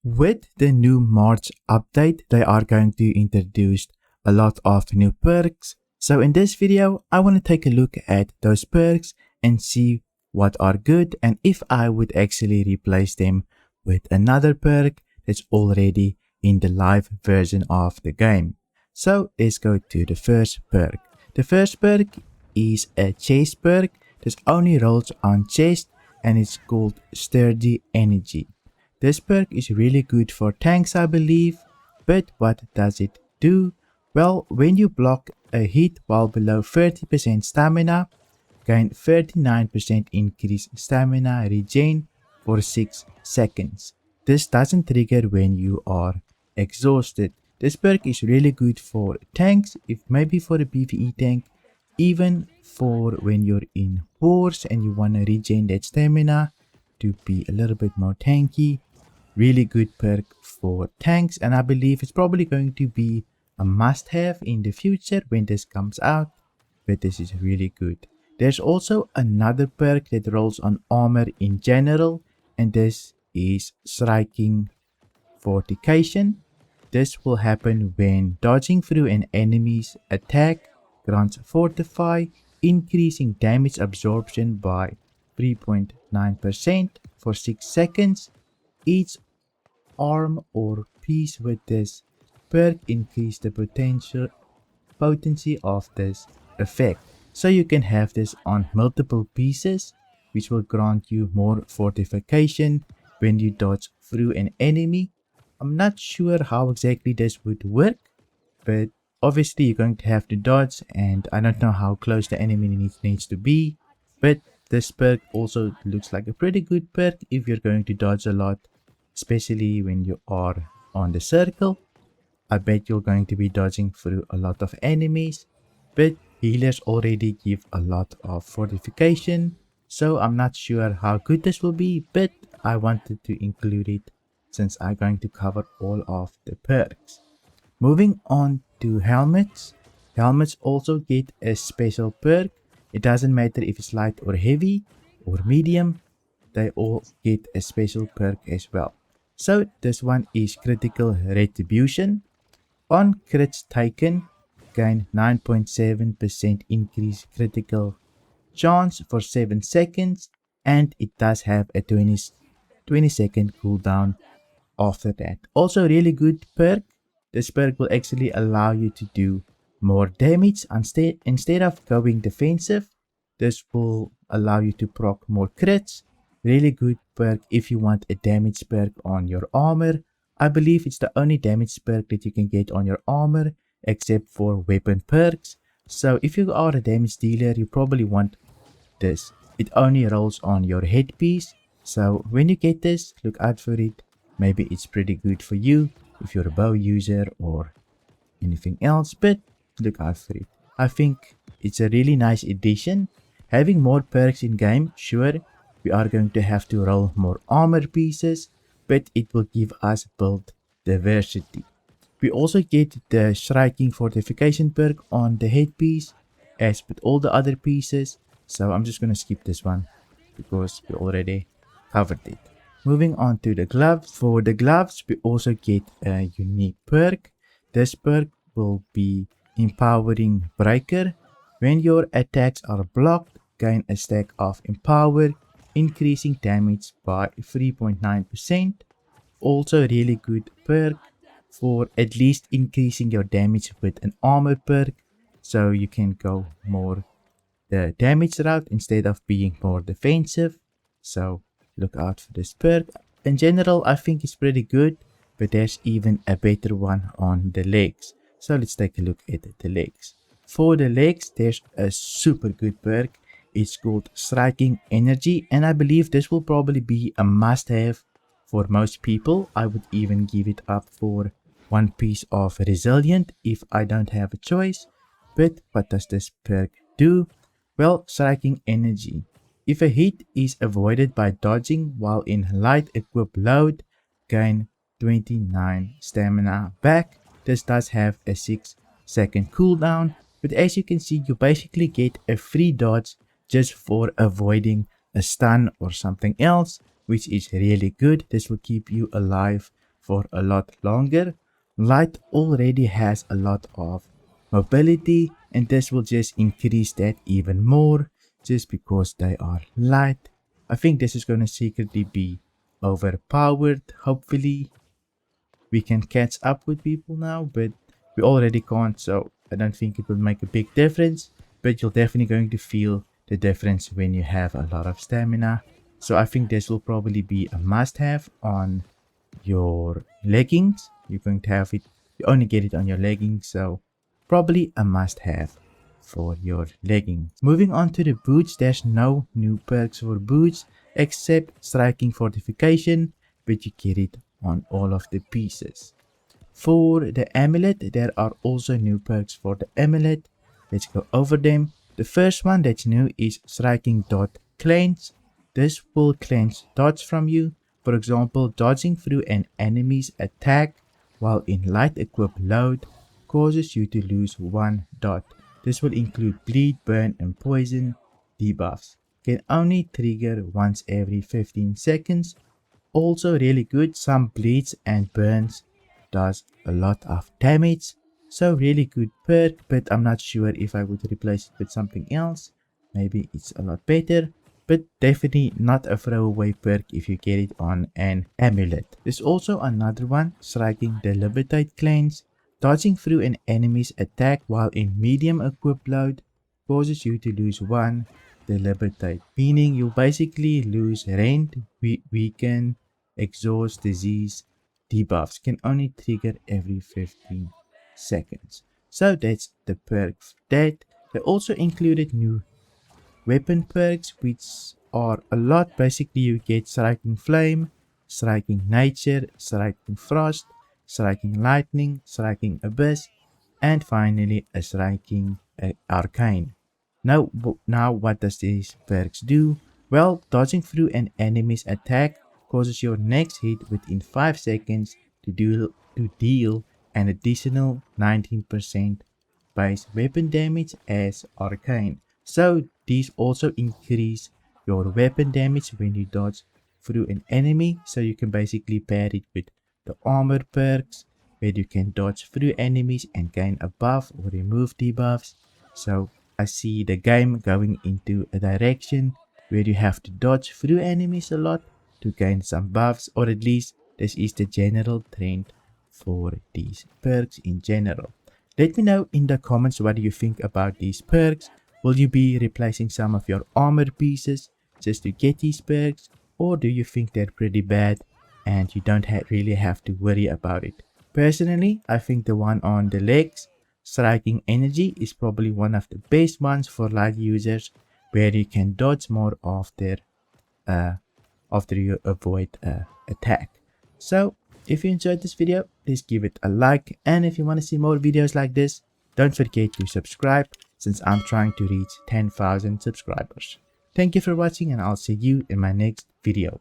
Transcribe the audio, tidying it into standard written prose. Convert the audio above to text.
With the new March update, they are going to introduce a lot of new perks. So in this video, I want to take a look at those perks and see what are good and if I would actually replace them with another perk that's already in the live version of the game. So let's go to the first perk. The first perk is a chest perk that only rolls on chest and it's called Shirking Energy. This perk is really good for tanks, I believe, but what does it do? Well, when you block a hit while below 30% stamina, gain 39% increased stamina regen for 6 seconds. This doesn't trigger when you are exhausted. This perk is really good for tanks, if maybe for a PvE tank, even for when you're in wars and you want to regen that stamina to be a little bit more tanky. Really good perk for tanks, and I believe it's probably going to be a must-have in the future when this comes out, but this is really good. There's also another perk that rolls on armor in general, and this is Shirking Fortification. This will happen when dodging through an enemy's attack grants Fortify, increasing damage absorption by 3.9% for 6 seconds. Each arm or piece with this perk increase the potency of this effect. So you can have this on multiple pieces, which will grant you more fortification when you dodge through an enemy. I'm not sure how exactly this would work, but obviously you're going to have to dodge, and I don't know how close the enemy needs to be, but this perk also looks like a pretty good perk if you're going to dodge a lot, especially when you are on the circle. I bet you're going to be dodging through a lot of enemies, but healers already give a lot of fortification, so I'm not sure how good this will be, but I wanted to include it since I'm going to cover all of the perks. Moving on to helmets. Helmets also get a special perk. It doesn't matter if it's light or heavy or medium, they all get a special perk as well. So this one is Critical Retribution. On crits taken, gain 9.7% increased critical chance for 7 seconds, and it does have a 20 second cooldown after that. Also really good perk. This perk will actually allow you to do more damage instead of going defensive. This will allow you to proc more crits. Really good perk if you want a damage perk on your armor. I believe it's the only damage perk that you can get on your armor except for weapon perks. So if you are a damage dealer, you probably want this. It only rolls on your headpiece. So when you get this, look out for it. Maybe it's pretty good for you if you're a bow user or anything else, but look out for it. I think it's a really nice addition. Having more perks in game, sure, we are going to have to roll more armor pieces, but it will give us build diversity. We also get the Shirking Fortification perk on the headpiece as with all the other pieces, so I'm just going to skip this one because we already covered it. Moving on to the gloves. For the gloves, we also get a unique perk. This perk will be Empowering Breaker. When your attacks are blocked, gain a stack of Empower, increasing damage by 3.9%. Also really good perk for at least increasing your damage with an armor perk, so you can go more the damage route instead of being more defensive. So look out for this perk. In general, I think it's pretty good, but there's even a better one on the legs. So let's take a look at the legs. For the legs, there's a super good perk. It's called Shirking Energy, and I believe this will probably be a must-have for most people. I would even give it up for one piece of Resilient if I don't have a choice. But what does this perk do? Well, Shirking Energy. If a hit is avoided by dodging while in light equip load, gain 29 stamina back. This does have a 6 second cooldown, but as you can see, you basically get a free dodge just for avoiding a stun or something else, which is really good. This will keep you alive for a lot longer. Light already has a lot of mobility, and this will just increase that even more just because they are light. I think this is going to secretly be overpowered. Hopefully we can catch up with people now, but we already can't, so I don't think it will make a big difference. But you're definitely going to feel the difference when you have a lot of stamina. So I think this will probably be a must-have on your leggings. You're going to have it, you only get it on your leggings, so probably a must-have for your leggings. Moving on to the boots, there's no new perks for boots except Shirking Fortification, but you get it on all of the pieces. For the amulet, there are also new perks for the amulet. Let's go over them. The first one that's new is Shirking DoT Cleanse. This will cleanse dots from you. For example, dodging through an enemy's attack while in light equipped load causes you to lose 1 dot. This will include bleed, burn, and poison debuffs. Can only trigger once every 15 seconds. Also really good, some bleeds and burns does a lot of damage, so really good perk, but I'm not sure if I would replace it with something else. Maybe it's a lot better, but definitely not a throwaway perk if you get it on an amulet. There's also another one, Shirking Debilitate Cleanse. Dodging through an enemy's attack while in medium equipped load causes you to lose 1 Debilitate, meaning you'll basically lose rend, weaken, exhaust, disease debuffs. Can only trigger every 15 seconds. So that's the perk for that. They also included new weapon perks, which are a lot. Basically you get Shirking Flame, Shirking Nature, Shirking Frost, Shirking Lightning, Shirking Abyss, and finally a Shirking Arcane. Now what does these perks do? Well, dodging through an enemy's attack causes your next hit within 5 seconds to deal an additional 19% base weapon damage as Arcane. So these also increase your weapon damage when you dodge through an enemy, so you can basically pair it with the armor perks where you can dodge through enemies and gain a buff or remove debuffs. So I see the game going into a direction where you have to dodge through enemies a lot to gain some buffs, or at least this is the general trend for these perks in general. Let me know in the comments what do you think about these perks. Will you be replacing some of your armor pieces just to get these perks, or do you think they're pretty bad and you don't really have to worry about it? Personally, I think the one on the legs, Shirking Energy, is probably one of the best ones for light users, where you can dodge more after you avoid attack. So if you enjoyed this video, please give it a like, and if you want to see more videos like this, don't forget to subscribe, since I'm trying to reach 10,000 subscribers. Thank you for watching, and I'll see you in my next video.